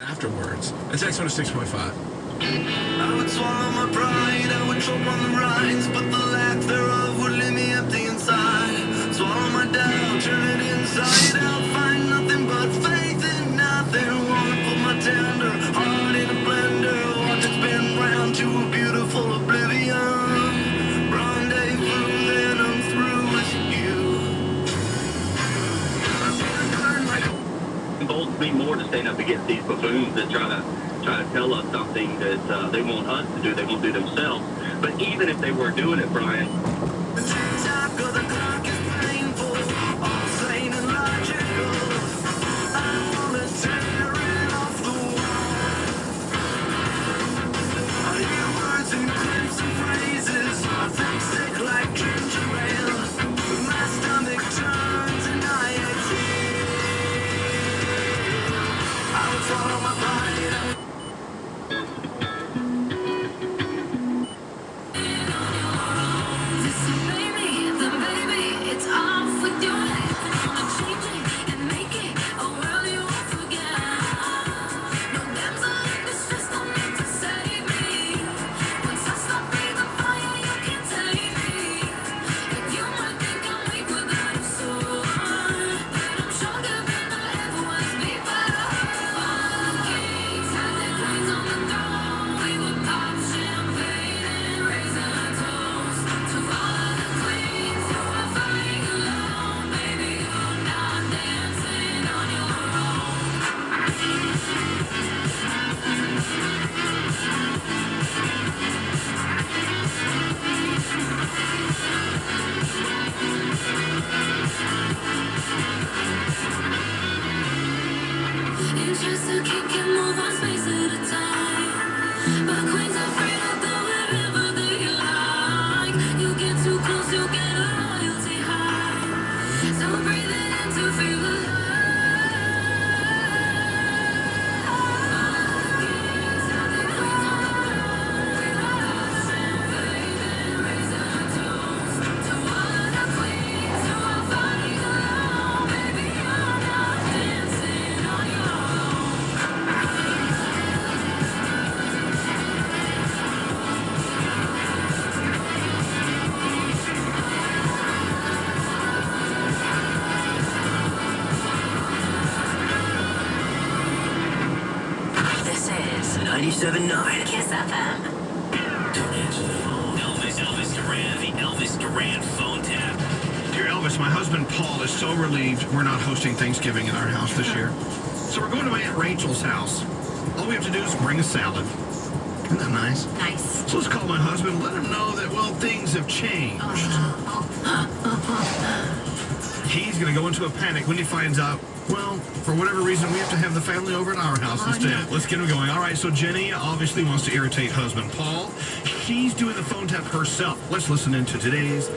Afterwards. It's X106.5. I would swallow my pride, I would choke on the rise, but the lack thereof would leave me empty inside. Swallow my doubt, turn it inside out, find nothing but faith in nothing. Wanna put my tender heart in a blender, watch it spin round to a beautiful oblivion. Rendezvous, then I'm through with you. Emboldens me more to stand up against these buffoons that try to tell us something that they want us to do, they won't do themselves. But even if they were doing it, Brian, The tick-tock of the clock is painful, all sane and logical. I wanna tear it off the wall. I hear words and crimson phrases, my face sick like ginger ale. My stomach turns and I exhale. I would swallow my pride. Just a kick and move one space at a time. But queens are afraid to go wherever they like. You get too close, you'll get a loyalty high. So breathe it in to feel alive. Kings have the queens on the throne. We love champagne and raise our toast to all of the queens who are fighting alone. Baby, you're not dancing on your own. This is 97.9 Kiss FM. Don't answer the phone. Elvis Duran, the Elvis Duran phone tap. Dear Elvis, my husband Paul is so relieved we're not hosting Thanksgiving in our house this year. So we're going to my Aunt Rachel's house. All we have to do is bring a salad. Isn't that nice? Nice. So let's call my husband and let him know that, well, things have changed. He's going to go into a panic when he finds out, well, for whatever reason, we have to have the family over at our house instead. no. Let's get him going. All right, so Jenny obviously wants to irritate husband Paul. She's doing the phone tap herself. Let's listen into today's